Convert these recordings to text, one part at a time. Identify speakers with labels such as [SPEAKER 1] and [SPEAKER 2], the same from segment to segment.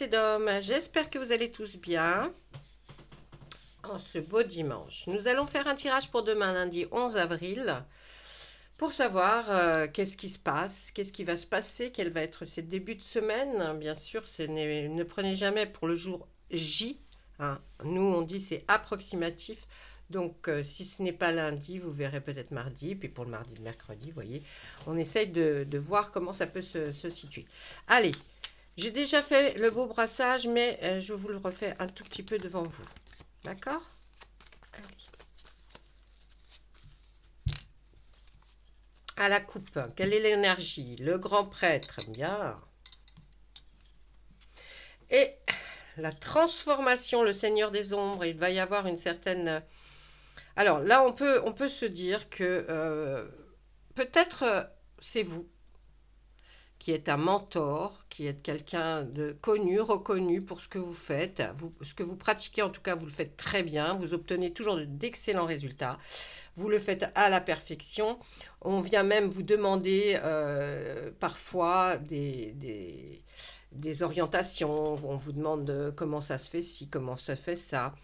[SPEAKER 1] Dom, j'espère que vous allez tous bien en ce beau dimanche. Nous allons faire un tirage pour demain, lundi 11 avril, pour savoir qu'est-ce qui se passe, qu'est-ce qui va se passer, quel va être ce début de semaine. Bien sûr, ne prenez jamais pour le jour J. Hein. Nous, on dit c'est approximatif. Donc, si ce n'est pas lundi, vous verrez peut-être mardi. Puis pour le mardi, le mercredi, vous voyez, on essaye de voir comment ça peut se situer. Allez. J'ai déjà fait le beau brassage, mais je vous le refais un tout petit peu devant vous. D'accord? Allez. À la coupe, quelle est l'énergie? Le grand prêtre, bien. Et la transformation, le Seigneur des ombres, il va y avoir une certaine... Alors là, on peut se dire que peut-être c'est vous qui est un mentor, qui est quelqu'un de connu, reconnu pour ce que vous faites. Ce que vous pratiquez, en tout cas, vous le faites très bien. Vous obtenez toujours d'excellents résultats. Vous le faites à la perfection. On vient même vous demander parfois des orientations. On vous demande comment ça se fait ci, comment ça se fait ça.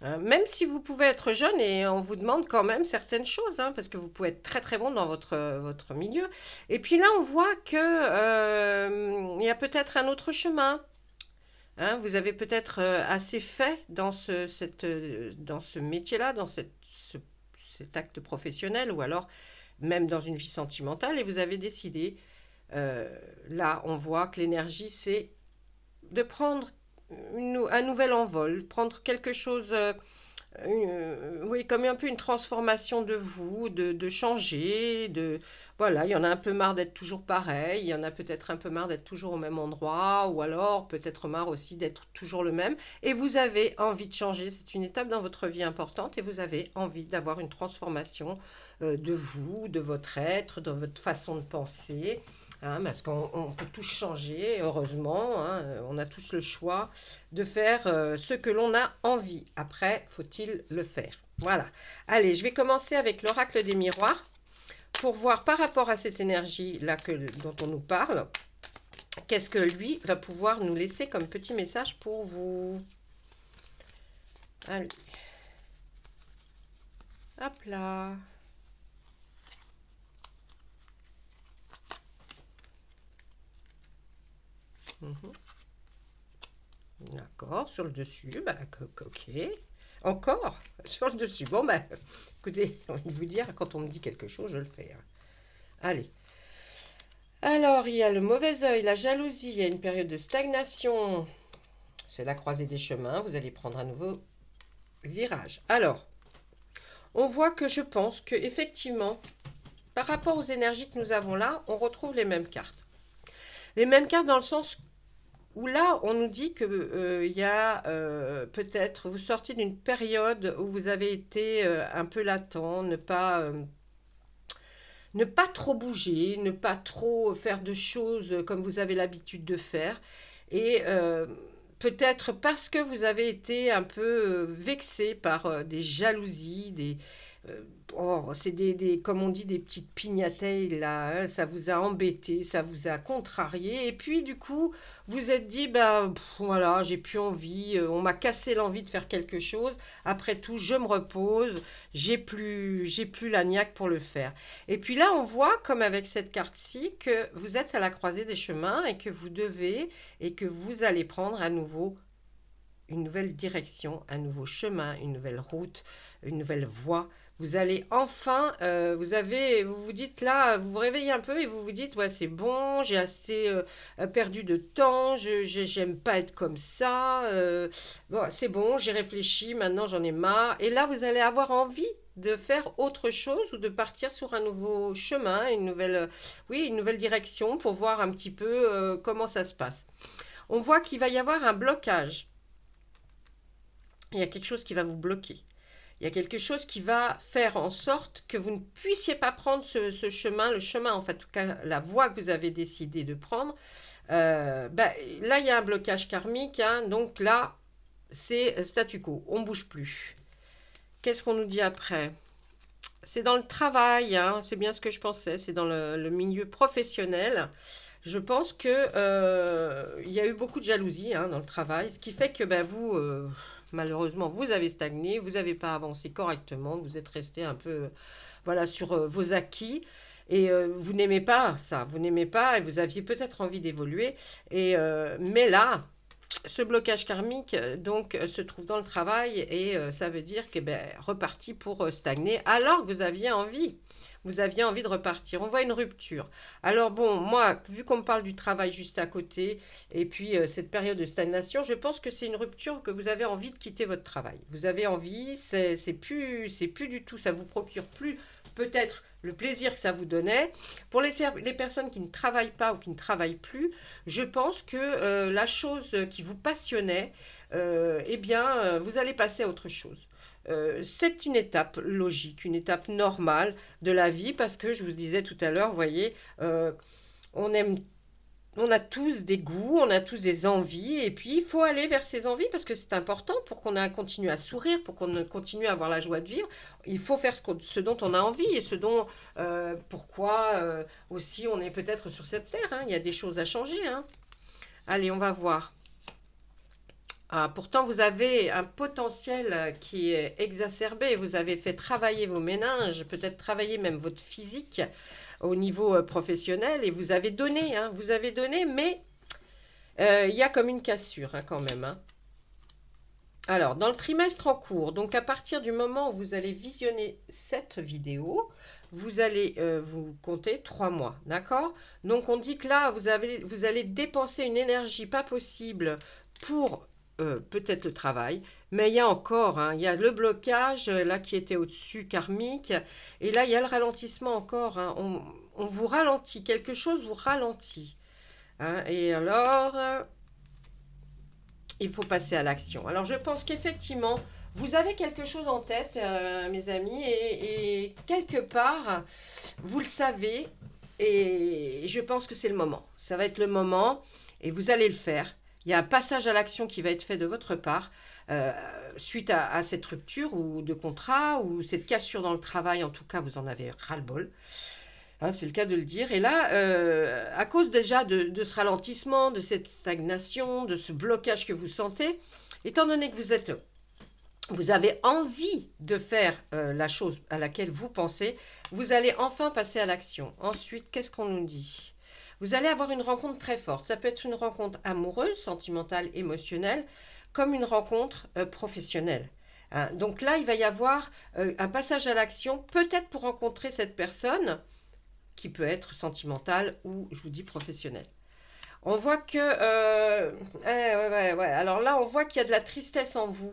[SPEAKER 1] Hein, même si vous pouvez être jeune et on vous demande quand même certaines choses, hein, parce que vous pouvez être très très bon dans votre milieu. Et puis là, on voit que il y a peut-être un autre chemin. Hein, vous avez peut-être assez fait dans dans ce métier-là, dans cet acte professionnel, ou alors même dans une vie sentimentale, et vous avez décidé, là, on voit que l'énergie, c'est de prendre un nouvel envol, prendre quelque chose, oui, comme un peu une transformation de vous, de changer, voilà, il y en a un peu marre d'être toujours pareil, il y en a peut-être un peu marre d'être toujours au même endroit, ou alors peut-être marre aussi d'être toujours le même, et vous avez envie de changer, c'est une étape dans votre vie importante, et vous avez envie d'avoir une transformation de vous, de votre être, de votre façon de penser. Hein, parce qu'on peut tous changer, heureusement, hein, on a tous le choix de faire ce que l'on a envie. Après, faut-il le faire? Voilà. Allez, je vais commencer avec l'oracle des miroirs pour voir par rapport à cette énergie-là dont on nous parle, qu'est-ce que lui va pouvoir nous laisser comme petit message pour vous. Allez. Hop là. D'accord, sur le dessus, bah, ok. Encore sur le dessus. Bon, bah, écoutez, j'ai envie de vous dire, quand on me dit quelque chose, je le fais. Hein. Allez. Alors, il y a le mauvais œil, la jalousie, il y a une période de stagnation. C'est la croisée des chemins, vous allez prendre un nouveau virage. Alors, on voit que je pense que effectivement, par rapport aux énergies que nous avons là, on retrouve les mêmes cartes. Les mêmes cartes dans le sens où là, on nous dit que y a peut-être, vous sortez d'une période où vous avez été un peu latent, ne pas trop bouger, ne pas trop faire de choses comme vous avez l'habitude de faire. Et peut-être parce que vous avez été un peu vexé par des jalousies, c'est comme on dit, des petites pignatelles là, hein, ça vous a embêté, ça vous a contrarié, et puis du coup, vous êtes dit, bah voilà, j'ai plus envie, on m'a cassé l'envie de faire quelque chose, après tout, je me repose, j'ai plus la niaque pour le faire. Et puis là, on voit, comme avec cette carte-ci, que vous êtes à la croisée des chemins et que vous devez, et que vous allez prendre à nouveau une nouvelle direction, un nouveau chemin, une nouvelle route, une nouvelle voie. Vous allez enfin, vous vous dites là, vous vous réveillez un peu et vous vous dites, ouais, c'est bon, j'ai assez perdu de temps, j'aime pas être comme ça, bon, c'est bon, j'ai réfléchi, maintenant j'en ai marre. Et là, vous allez avoir envie de faire autre chose ou de partir sur un nouveau chemin, oui, une nouvelle direction pour voir un petit peu comment ça se passe. On voit qu'il va y avoir un blocage. Il y a quelque chose qui va vous bloquer. Il y a quelque chose qui va faire en sorte que vous ne puissiez pas prendre ce chemin, le chemin, en fait, en tout cas, la voie que vous avez décidé de prendre. Là, il y a un blocage karmique, hein, donc là, c'est statu quo, on ne bouge plus. Qu'est-ce qu'on nous dit après? C'est dans le travail, hein, c'est bien ce que je pensais, c'est dans le milieu professionnel. Je pense que il y a eu beaucoup de jalousie hein, dans le travail, ce qui fait que ben, vous, malheureusement, vous avez stagné, vous n'avez pas avancé correctement, vous êtes resté un peu voilà, sur vos acquis. Et vous n'aimez pas ça, vous n'aimez pas et vous aviez peut-être envie d'évoluer. Et mais là, ce blocage karmique donc se trouve dans le travail et ça veut dire que ben reparti pour stagner alors que vous aviez envie. Vous aviez envie de repartir. On voit une rupture. Alors bon, moi, vu qu'on me parle du travail juste à côté et puis cette période de stagnation, je pense que c'est une rupture que vous avez envie de quitter votre travail. Vous avez envie, c'est plus du tout, ça vous procure plus peut-être le plaisir que ça vous donnait. Pour les personnes qui ne travaillent pas ou qui ne travaillent plus, je pense que la chose qui vous passionnait, eh bien, vous allez passer à autre chose. C'est une étape logique, une étape normale de la vie parce que je vous disais tout à l'heure, vous voyez, on aime, on a tous des goûts, on a tous des envies et puis il faut aller vers ces envies parce que c'est important pour qu'on continue à sourire, pour qu'on continue à avoir la joie de vivre. Il faut faire ce dont on a envie et ce dont, pourquoi aussi on est peut-être sur cette terre. Hein. Il y a des choses à changer. Hein. Allez, on va voir. Ah, pourtant, vous avez un potentiel qui est exacerbé. Vous avez fait travailler vos méninges, peut-être travailler même votre physique au niveau professionnel et vous avez donné, hein, vous avez donné, mais il y a comme une cassure hein, quand même. Hein. Alors, dans le trimestre en cours, donc à partir du moment où vous allez visionner cette vidéo, vous allez vous compter 3 mois, d'accord? Donc, on dit que là, vous allez dépenser une énergie pas possible pour peut-être le travail, mais il y a encore, hein, il y a le blocage là qui était au-dessus karmique, et là il y a le ralentissement encore, hein, on vous ralentit, quelque chose vous ralentit, hein, et alors il faut passer à l'action. Alors je pense qu'effectivement, vous avez quelque chose en tête, mes amis, et quelque part, vous le savez, et je pense que c'est le moment. Ça va être le moment, et vous allez le faire. Il y a un passage à l'action qui va être fait de votre part euh, suite à cette rupture ou de contrat ou cette cassure dans le travail. En tout cas, vous en avez ras-le-bol. Hein, c'est le cas de le dire. Et là, à cause déjà de ce ralentissement, de cette stagnation, de ce blocage que vous sentez, étant donné que vous avez envie de faire la chose à laquelle vous pensez, vous allez enfin passer à l'action. Ensuite, qu'est-ce qu'on nous dit? Vous allez avoir une rencontre très forte. Ça peut être une rencontre amoureuse, sentimentale, émotionnelle, comme une rencontre professionnelle. Hein. Donc là, il va y avoir un passage à l'action, peut-être pour rencontrer cette personne qui peut être sentimentale ou, je vous dis, professionnelle. On voit que... ouais. Alors là, on voit qu'il y a de la tristesse en vous.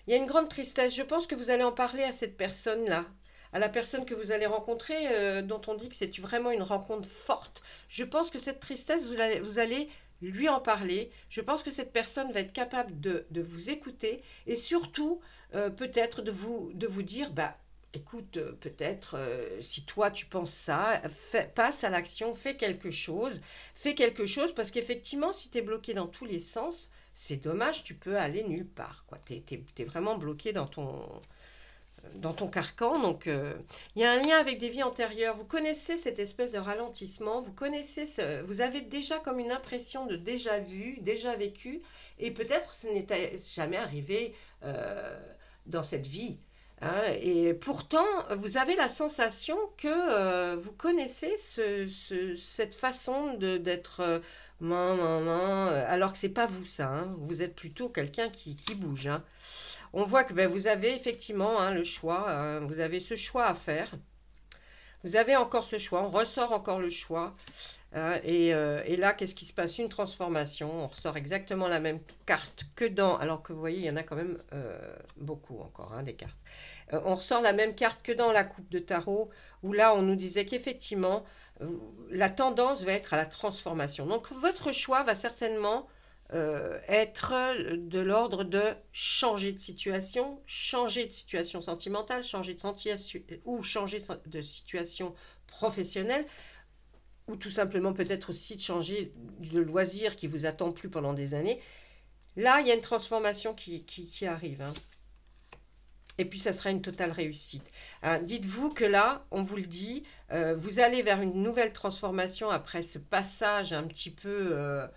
[SPEAKER 1] Il y a une grande tristesse. Je pense que vous allez en parler à cette personne-là, à la personne que vous allez rencontrer, dont on dit que c'est vraiment une rencontre forte. Je pense que cette tristesse, vous allez lui en parler. Je pense que cette personne va être capable de vous écouter et surtout, peut-être de vous dire, bah, écoute, peut-être, si toi tu penses ça, passe à l'action, fais quelque chose, parce qu'effectivement, si tu es bloqué dans tous les sens, c'est dommage, tu peux aller nulle part, quoi. T'es vraiment bloqué dans ton carcan. Donc, il y a un lien avec des vies antérieures. Vous connaissez cette espèce de ralentissement, vous avez déjà comme une impression de déjà vu, déjà vécu, et peut-être ce n'était jamais arrivé dans cette vie. Hein, et pourtant, vous avez la sensation que vous connaissez cette façon d'être alors que c'est pas vous ça. Hein, vous êtes plutôt quelqu'un qui bouge. Hein. On voit que ben, vous avez effectivement hein, le choix, vous avez ce choix à faire. Vous avez encore ce choix, on ressort encore le choix. Et là, qu'est-ce qui se passe? Une transformation. On ressort exactement la même carte que dans... Alors que vous voyez, il y en a quand même beaucoup encore, hein, des cartes. On ressort la même carte que dans la coupe de tarot, où là, on nous disait qu'effectivement, la tendance va être à la transformation. Donc, votre choix va certainement être de l'ordre de changer de situation sentimentale, changer de situation professionnelle, ou tout simplement peut-être aussi de changer de loisir qui vous attend plus pendant des années. Là, il y a une transformation qui arrive. Hein. Et puis, ça sera une totale réussite. Hein. Dites-vous que là, on vous le dit, vous allez vers une nouvelle transformation après ce passage un petit peu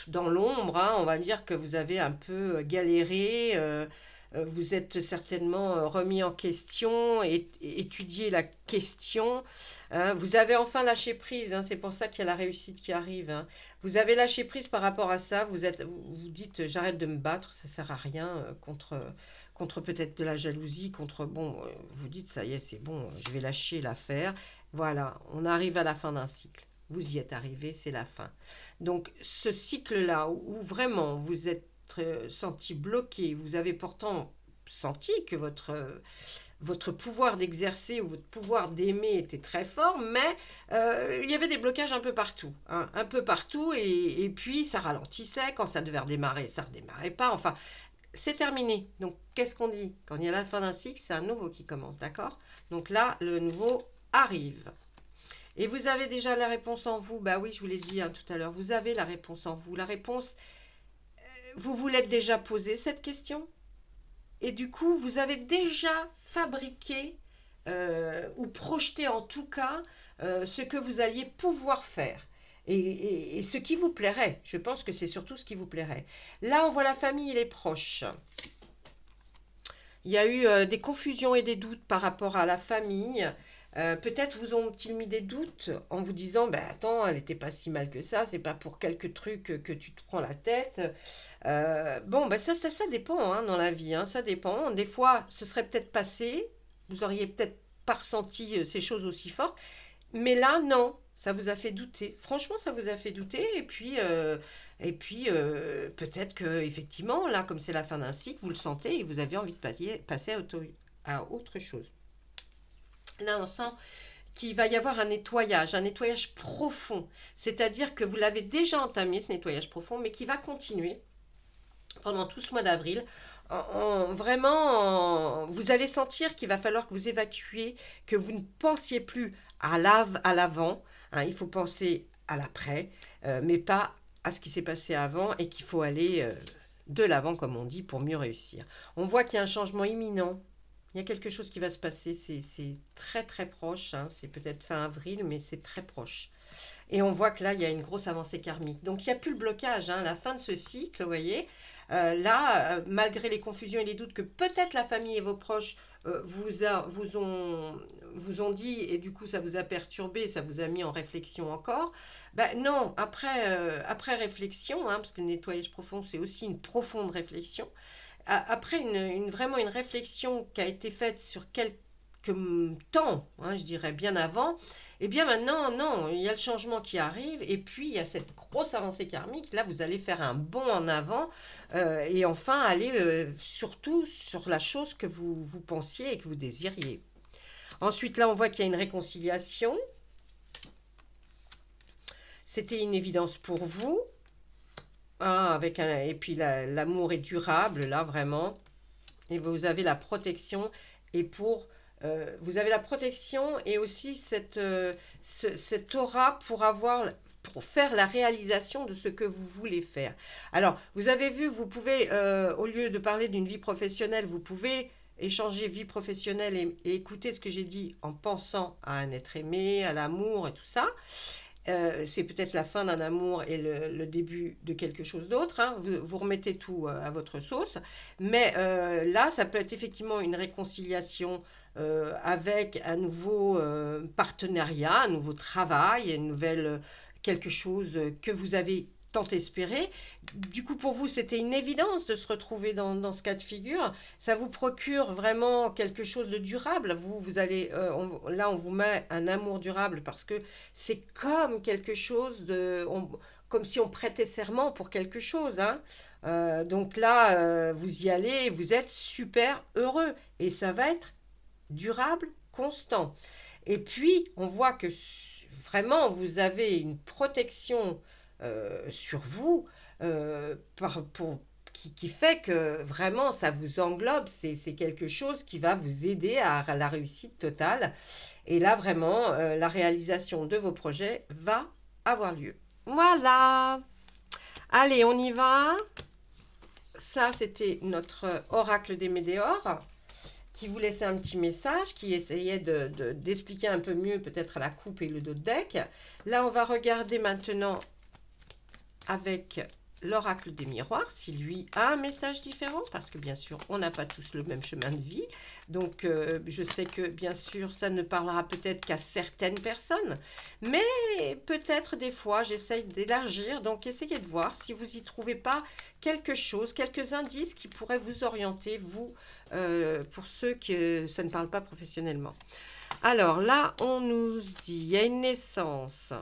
[SPEAKER 1] dans l'ombre. Hein. On va dire que vous avez un peu galéré. Vous êtes certainement remis en question et étudié la question. Hein. Vous avez enfin lâché prise. Hein. C'est pour ça qu'il y a la réussite qui arrive. Hein. Vous avez lâché prise par rapport à ça. Vous dites, j'arrête de me battre, ça sert à rien contre peut-être de la jalousie, contre, bon, vous dites, ça y est, c'est bon, je vais lâcher l'affaire. Voilà, on arrive à la fin d'un cycle. Vous y êtes arrivé, c'est la fin. Donc, ce cycle-là, où vraiment vous êtes senti bloqué, vous avez pourtant senti que votre pouvoir d'exercer ou votre pouvoir d'aimer était très fort, mais il y avait des blocages un peu partout. Hein, un peu partout, et puis ça ralentissait. Quand ça devait redémarrer, ça ne redémarrait pas. Enfin, c'est terminé. Donc, qu'est-ce qu'on dit? Quand il y a la fin d'un cycle, c'est un nouveau qui commence, d'accord? Donc là, le nouveau arrive. Et vous avez déjà la réponse en vous. Bah oui, je vous l'ai dit hein, tout à l'heure. Vous avez la réponse en vous. La réponse, vous vous l'êtes déjà posée, cette question. Et du coup, vous avez déjà fabriqué ou projeté en tout cas ce que vous alliez pouvoir faire. Et ce qui vous plairait. Je pense que c'est surtout ce qui vous plairait. Là, on voit la famille et les proches. Il y a eu des confusions et des doutes par rapport à la famille. Peut-être vous ont-ils mis des doutes en vous disant, ben attends, elle n'était pas si mal que ça, c'est pas pour quelques trucs que tu te prends la tête. Bon, ben ça dépend hein, dans la vie, hein, ça dépend. Des fois, ce serait peut-être passé, vous auriez peut-être pas ressenti ces choses aussi fortes, mais là, non, ça vous a fait douter. Franchement, ça vous a fait douter. Et puis, peut-être que effectivement, là, comme c'est la fin d'un cycle, vous le sentez et vous avez envie de passer à autre chose. Là, on sent qu'il va y avoir un nettoyage profond. C'est-à-dire que vous l'avez déjà entamé, ce nettoyage profond, mais qui va continuer pendant tout ce mois d'avril. Vraiment, vous allez sentir qu'il va falloir que vous évacuiez, que vous ne pensiez plus à l'avant. Hein, il faut penser à l'après, mais pas à ce qui s'est passé avant et qu'il faut aller de l'avant, comme on dit, pour mieux réussir. On voit qu'il y a un changement imminent. Il y a quelque chose qui va se passer. C'est très très proche. Hein, c'est peut-être fin avril, mais c'est très proche. Et on voit que là, il y a une grosse avancée karmique. Donc, il n'y a plus le blocage. Hein, la fin de ce cycle, vous voyez. Malgré les confusions et les doutes que peut-être la famille et vos proches vous ont dit, et du coup, ça vous a perturbé, ça vous a mis en réflexion encore. Ben non, après réflexion, hein, parce que le nettoyage profond, c'est aussi une profonde réflexion. Après vraiment une réflexion qui a été faite sur quelques temps, hein, je dirais bien avant, et bien maintenant, non, il y a le changement qui arrive, et puis il y a cette grosse avancée karmique. Là, vous allez faire un bond en avant, et enfin aller surtout sur la chose que vous pensiez et que vous désiriez. Ensuite, là, on voit qu'il y a une réconciliation. C'était une évidence pour vous. Ah, et puis l'amour est durable, là, vraiment. Et vous avez la protection. Et vous avez la protection et aussi cette aura pour faire la réalisation de ce que vous voulez faire. Alors, vous avez vu, vous pouvez, au lieu de parler d'une vie professionnelle, vous pouvez échanger vie professionnelle et écouter ce que j'ai dit en pensant à un être aimé, à l'amour et tout ça. C'est peut-être la fin d'un amour et le début de quelque chose d'autre. Hein. Vous remettez tout à votre sauce. Mais là, ça peut être effectivement une réconciliation avec un nouveau partenariat, un nouveau travail, quelque chose que vous avez tant espéré. Du coup, pour vous, c'était une évidence de se retrouver dans ce cas de figure. Ça vous procure vraiment quelque chose de durable. Vous allez, là, on vous met un amour durable parce que c'est comme quelque chose comme si on prêtait serment pour quelque chose. Hein. Donc là, vous y allez, vous êtes super heureux et ça va être durable, constant. Et puis, on voit que vraiment, vous avez une protection sur vous qui fait que vraiment ça vous englobe, c'est quelque chose qui va vous aider à la réussite totale. Et là, vraiment, la réalisation de vos projets va avoir lieu. Voilà. Allez, on y va. ça, c'était notre oracle des météores qui vous laissait un petit message, qui essayait d'expliquer un peu mieux peut-être la coupe et le dos de deck. Là, on va regarder maintenant avec l'oracle des miroirs, si lui a un message différent, parce que bien sûr, on n'a pas tous le même chemin de vie. Donc, je sais que bien sûr, ça ne parlera peut-être qu'à certaines personnes, mais peut-être des fois, j'essaye d'élargir. Donc, essayez de voir si vous y trouvez pas quelque chose, quelques indices qui pourraient vous orienter, vous, pour ceux que ça ne parle pas professionnellement. Alors là, on nous dit, il y a une naissance.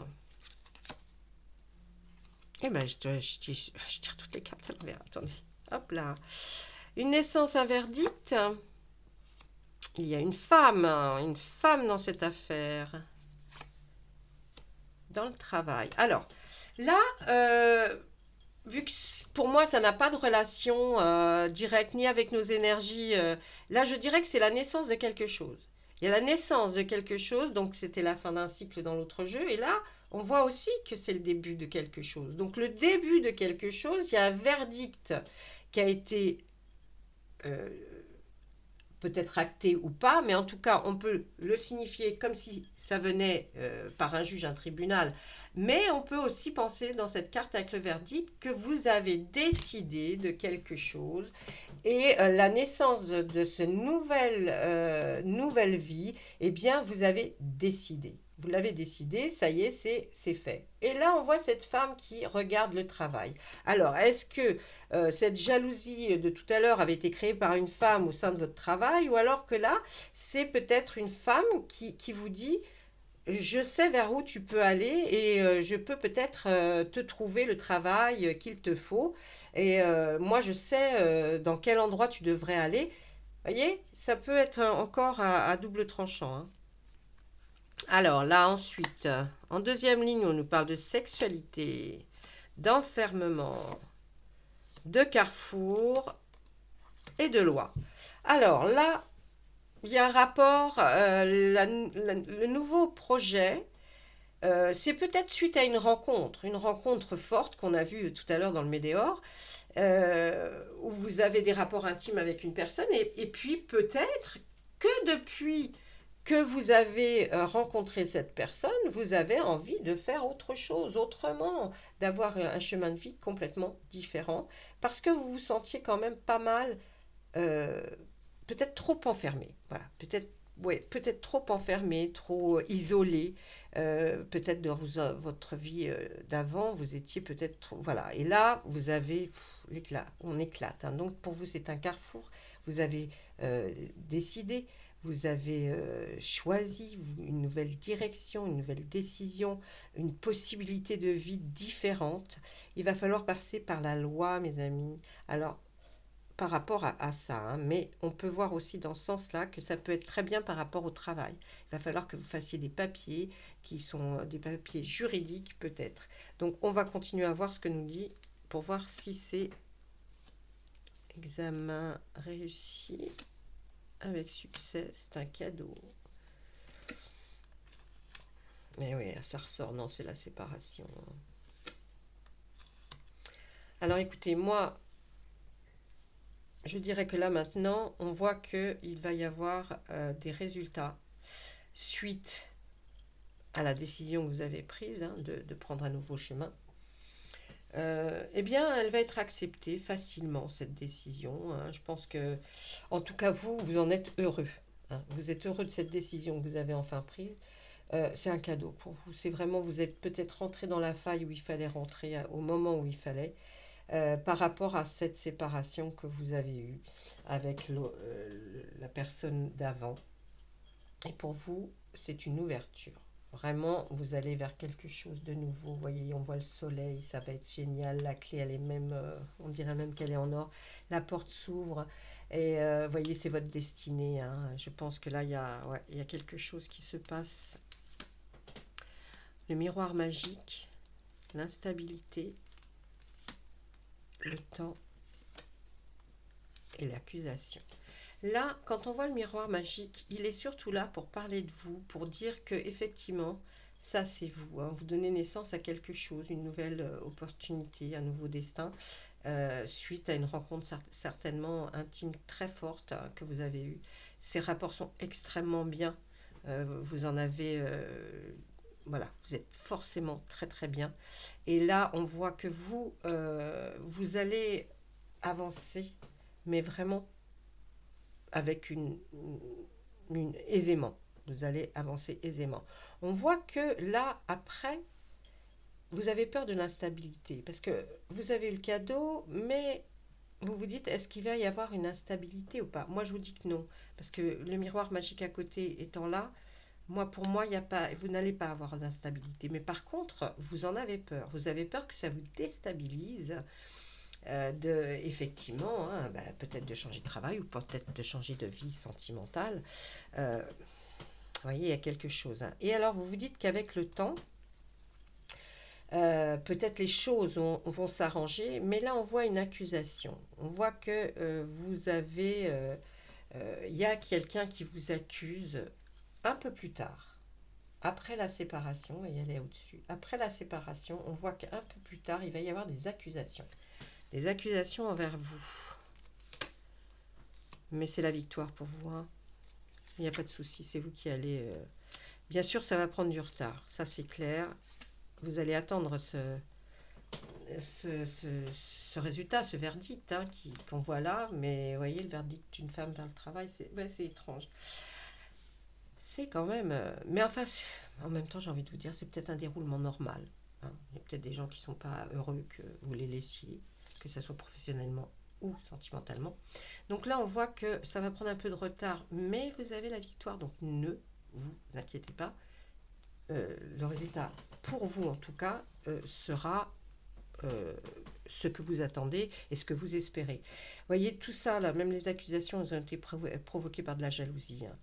[SPEAKER 1] Eh bien, je tire toutes les cartes à l'envers. Attendez. Hop là. Une naissance, un verdict. Il y a une femme dans cette affaire. Dans le travail. Alors, là, vu que pour moi, ça n'a pas de relation directe ni avec nos énergies, là, je dirais que c'est la naissance de quelque chose. Il y a la naissance de quelque chose, donc c'était la fin d'un cycle dans l'autre jeu, et là, on voit aussi que c'est le début de quelque chose. Donc le début de quelque chose, il y a un verdict qui a été peut-être acté ou pas, mais en tout cas, on peut le signifier comme si ça venait par un juge, un tribunal, mais on peut aussi penser dans cette carte avec le verdict que vous avez décidé de quelque chose et la naissance de cette nouvelle vie, eh bien, vous avez décidé. Vous l'avez décidé, ça y est, c'est fait. Et là, on voit cette femme qui regarde le travail. Alors, est-ce que cette jalousie de tout à l'heure avait été créée par une femme au sein de votre travail, ou alors que là, c'est peut-être une femme qui vous dit, je sais vers où tu peux aller et je peux peut-être te trouver le travail qu'il te faut. Et moi, je sais dans quel endroit tu devrais aller. Vous voyez, ça peut être encore à double tranchant, hein. Alors là, ensuite, en deuxième ligne, on nous parle de sexualité, d'enfermement, de carrefour et de loi. Alors là, il y a un rapport, le nouveau projet, c'est peut-être suite à une rencontre forte qu'on a vue tout à l'heure dans le Médéor, où vous avez des rapports intimes avec une personne, et puis peut-être que depuis que vous avez rencontré cette personne, vous avez envie de faire autre chose, autrement, d'avoir un chemin de vie complètement différent, parce que vous vous sentiez quand même pas mal, euh, peut-être trop enfermé, voilà, peut-être ouais, peut-être trop enfermé, trop isolé, peut-être dans votre vie d'avant, vous étiez peut-être trop, voilà, et là, vous avez l'éclat, on éclate, hein. Donc pour vous, c'est un carrefour, vous avez décidé, vous avez choisi une nouvelle direction, une nouvelle décision, une possibilité de vie différente. Il va falloir passer par la loi, mes amis. Alors, par rapport à ça, hein, mais on peut voir aussi dans ce sens-là que ça peut être très bien par rapport au travail. Il va falloir que vous fassiez des papiers qui sont des papiers juridiques peut-être. Donc on va continuer à voir ce que nous dit pour voir si c'est examen réussi avec succès, c'est un cadeau. Mais oui, ça ressort, non, c'est la séparation. Alors écoutez, moi, je dirais que là maintenant, on voit qu'il va y avoir des résultats suite à la décision que vous avez prise, hein, de prendre un nouveau chemin. Eh bien, elle va être acceptée facilement, cette décision, hein. Je pense que, en tout cas, vous en êtes heureux, hein. Vous êtes heureux de cette décision que vous avez enfin prise. C'est un cadeau pour vous. C'est vraiment, vous êtes peut-être rentré dans la faille où il fallait rentrer, au moment où il fallait. Par rapport à cette séparation que vous avez eue avec la personne d'avant. Et pour vous, c'est une ouverture. Vraiment, vous allez vers quelque chose de nouveau. Vous voyez, on voit le soleil, ça va être génial. La clé, elle est même, on dirait même qu'elle est en or. La porte s'ouvre et vous voyez, c'est votre destinée, hein. Je pense que là, ouais, il y a quelque chose qui se passe. Le miroir magique, l'instabilité, le temps et l'accusation. Là, quand on voit le miroir magique, il est surtout là pour parler de vous, pour dire que effectivement, ça c'est vous, hein. Vous donnez naissance à quelque chose, une nouvelle opportunité, un nouveau destin. suite à une rencontre certainement intime très forte hein, que vous avez eue. Ces rapports sont extrêmement bien. Vous en avez... voilà, vous êtes forcément très très bien. Et là, on voit que vous, vous allez avancer, mais vraiment avec aisément. Vous allez avancer aisément. On voit que là, après, vous avez peur de l'instabilité parce que vous avez eu le cadeau, mais vous vous dites, est-ce qu'il va y avoir une instabilité ou pas? Moi, je vous dis que non, parce que le miroir magique à côté étant là, moi, pour moi, il y a pas, vous n'allez pas avoir d'instabilité. Mais par contre, vous en avez peur. Vous avez peur que ça vous déstabilise, effectivement, hein, bah, peut-être de changer de travail ou peut-être de changer de vie sentimentale. Vous voyez, il y a quelque chose. Hein. Et alors, vous vous dites qu'avec le temps, peut-être les choses vont s'arranger, mais là on voit une accusation. On voit que vous avez, il y a quelqu'un qui vous accuse un peu plus tard, après la séparation, et elle est au-dessus. Après la séparation, on voit qu'un peu plus tard, il va y avoir des accusations envers vous. Mais c'est la victoire pour vous, hein. Il n'y a pas de souci, c'est vous qui allez. Bien sûr, ça va prendre du retard, ça c'est clair. Vous allez attendre ce résultat, ce verdict hein, qu'on voit là, mais vous voyez, le verdict d'une femme vers le travail, c'est étrange. C'est quand même... mais enfin, en même temps, j'ai envie de vous dire, c'est peut-être un déroulement normal. Hein. Il y a peut-être des gens qui ne sont pas heureux que vous les laissiez, que ce soit professionnellement ou sentimentalement. Donc là, on voit que ça va prendre un peu de retard, mais vous avez la victoire, donc ne vous inquiétez pas. Le résultat, pour vous en tout cas, sera ce que vous attendez et ce que vous espérez. Vous voyez, tout ça, là, même les accusations, elles ont été provoquées par de la jalousie. Hein.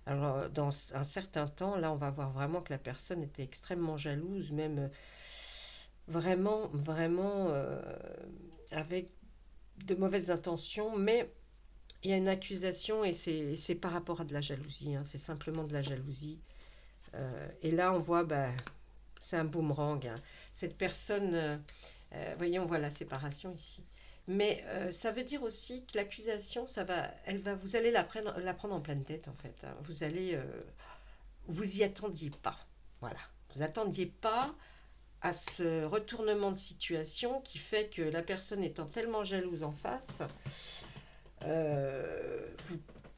[SPEAKER 1] Alors, dans un certain temps, là, on va voir vraiment que la personne était extrêmement jalouse, même vraiment avec de mauvaises intentions, mais il y a une accusation et c'est par rapport à de la jalousie, hein, c'est simplement de la jalousie. Et là, on voit, bah, c'est un boomerang. Hein. Cette personne, voyez, on voit la séparation ici. Mais ça veut dire aussi que l'accusation, vous allez la prendre en pleine tête, en fait. Hein. Vous y attendiez pas. Voilà. Vous attendiez pas à ce retournement de situation qui fait que la personne étant tellement jalouse en face,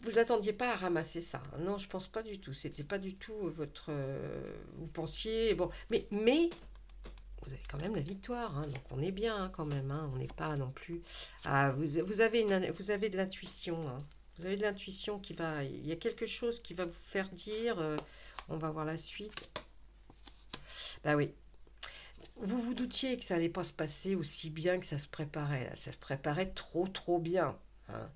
[SPEAKER 1] vous attendiez pas à ramasser ça. Non, je pense pas du tout. C'était pas du tout votre. Vous pensiez. Bon, mais vous avez quand même la victoire, hein, donc on est bien hein, quand même. Hein, on n'est pas non plus. Ah, vous avez de l'intuition. Hein, vous avez de l'intuition qui va. Il y a quelque chose qui va vous faire dire. On va voir la suite. Bah oui. Vous vous doutiez que ça allait pas se passer aussi bien que ça se préparait. Là. Ça se préparait trop bien. Hein.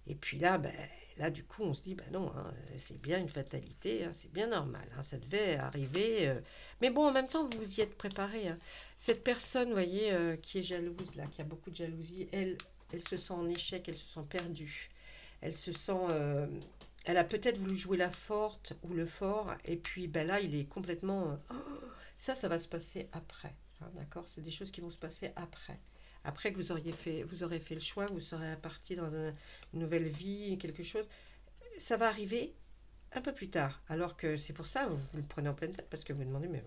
[SPEAKER 1] Et puis là, ben, là, du coup, on se dit, ben non, hein, c'est bien une fatalité, hein, c'est bien normal, hein, ça devait arriver. Mais bon, en même temps, vous vous y êtes préparé. Hein. Cette personne, vous voyez, qui est jalouse, là, qui a beaucoup de jalousie, elle se sent en échec, elle se sent perdue. Elle se sent... elle a peut-être voulu jouer la forte ou le fort, et puis ben là, il est complètement... ça va se passer après. Hein, d'accord? C'est des choses qui vont se passer après. Après que vous aurez fait le choix, vous serez parti dans une nouvelle vie, quelque chose. Ça va arriver un peu plus tard. Alors que c'est pour ça, vous le prenez en pleine tête, parce que vous vous demandez, mais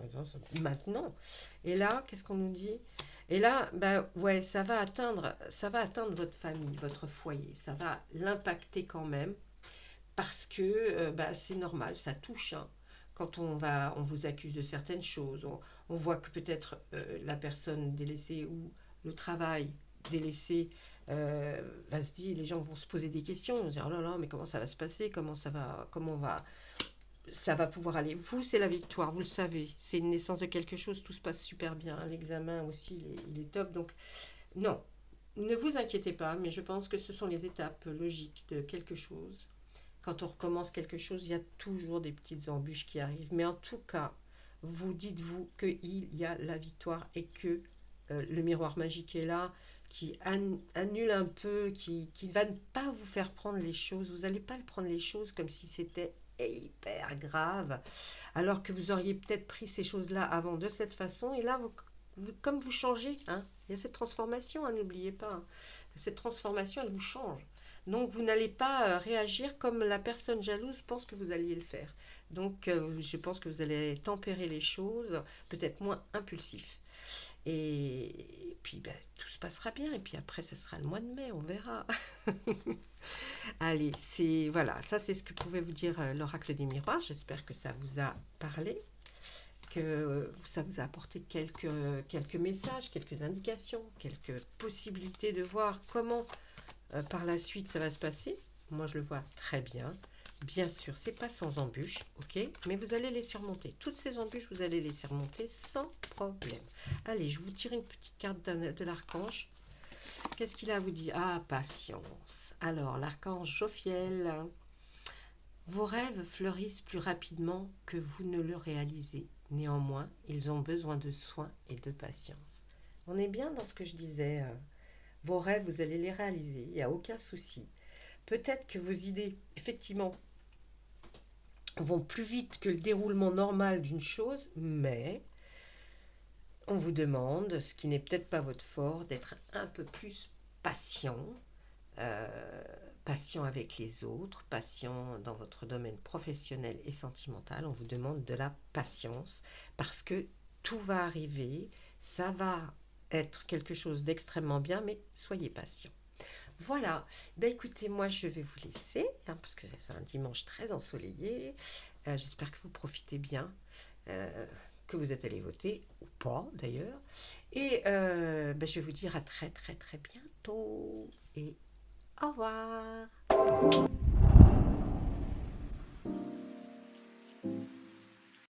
[SPEAKER 1] maintenant. Et là, qu'est-ce qu'on nous dit? Et là, bah ouais, ça va atteindre votre famille, votre foyer. Ça va l'impacter quand même, parce que bah, c'est normal, ça touche. Hein. Quand on vous accuse de certaines choses, on voit que peut-être la personne délaissée ou le travail délaissé va se dire, les gens vont se poser des questions, vont se dire, oh là là, mais comment ça va se passer, ça va pouvoir aller. Vous, c'est la victoire, vous le savez, c'est une naissance de quelque chose, tout se passe super bien, l'examen aussi, il est top, donc non, ne vous inquiétez pas, mais je pense que ce sont les étapes logiques de quelque chose. Quand on recommence quelque chose, il y a toujours des petites embûches qui arrivent. Mais en tout cas, vous dites-vous qu'il y a la victoire et que le miroir magique est là, qui annule un peu, qui va ne pas vous faire prendre les choses. Vous n'allez pas le prendre les choses comme si c'était hyper grave, alors que vous auriez peut-être pris ces choses-là avant de cette façon. Et là, comme vous changez, hein, il y a cette transformation, hein, n'oubliez pas, hein. Cette transformation, elle vous change. Donc, vous n'allez pas réagir comme la personne jalouse pense que vous alliez le faire. Donc, je pense que vous allez tempérer les choses, peut-être moins impulsif. Et puis, ben, tout se passera bien. Et puis après, ce sera le mois de mai, on verra. Allez, c'est voilà, ça c'est ce que pouvait vous dire l'oracle des miroirs. J'espère que ça vous a parlé, que ça vous a apporté quelques messages, quelques indications, quelques possibilités de voir comment par la suite ça va se passer. Moi je le vois très bien. Bien sûr, c'est pas sans embûches, ok, mais vous allez les surmonter. Toutes ces embûches, vous allez les surmonter sans problème. Allez, je vous tire une petite carte de l'archange. Qu'est-ce qu'il a à vous dire? Ah, patience. Alors, l'archange Jophiel, vos rêves fleurissent plus rapidement que vous ne le réalisez. Néanmoins, ils ont besoin de soins et de patience. On est bien dans ce que je disais. Vos rêves, vous allez les réaliser. Il n'y a aucun souci. Peut-être que vos idées, effectivement, vont plus vite que le déroulement normal d'une chose, mais on vous demande, ce qui n'est peut-être pas votre fort, d'être un peu plus patient, patient avec les autres, patient dans votre domaine professionnel et sentimental. On vous demande de la patience parce que tout va arriver, ça va être quelque chose d'extrêmement bien, mais soyez patient. Voilà, ben écoutez, moi je vais vous laisser, hein, parce que c'est un dimanche très ensoleillé. J'espère que vous profitez bien, que vous êtes allé voter, ou pas d'ailleurs. Et ben, je vais vous dire à très très très bientôt. Et au revoir.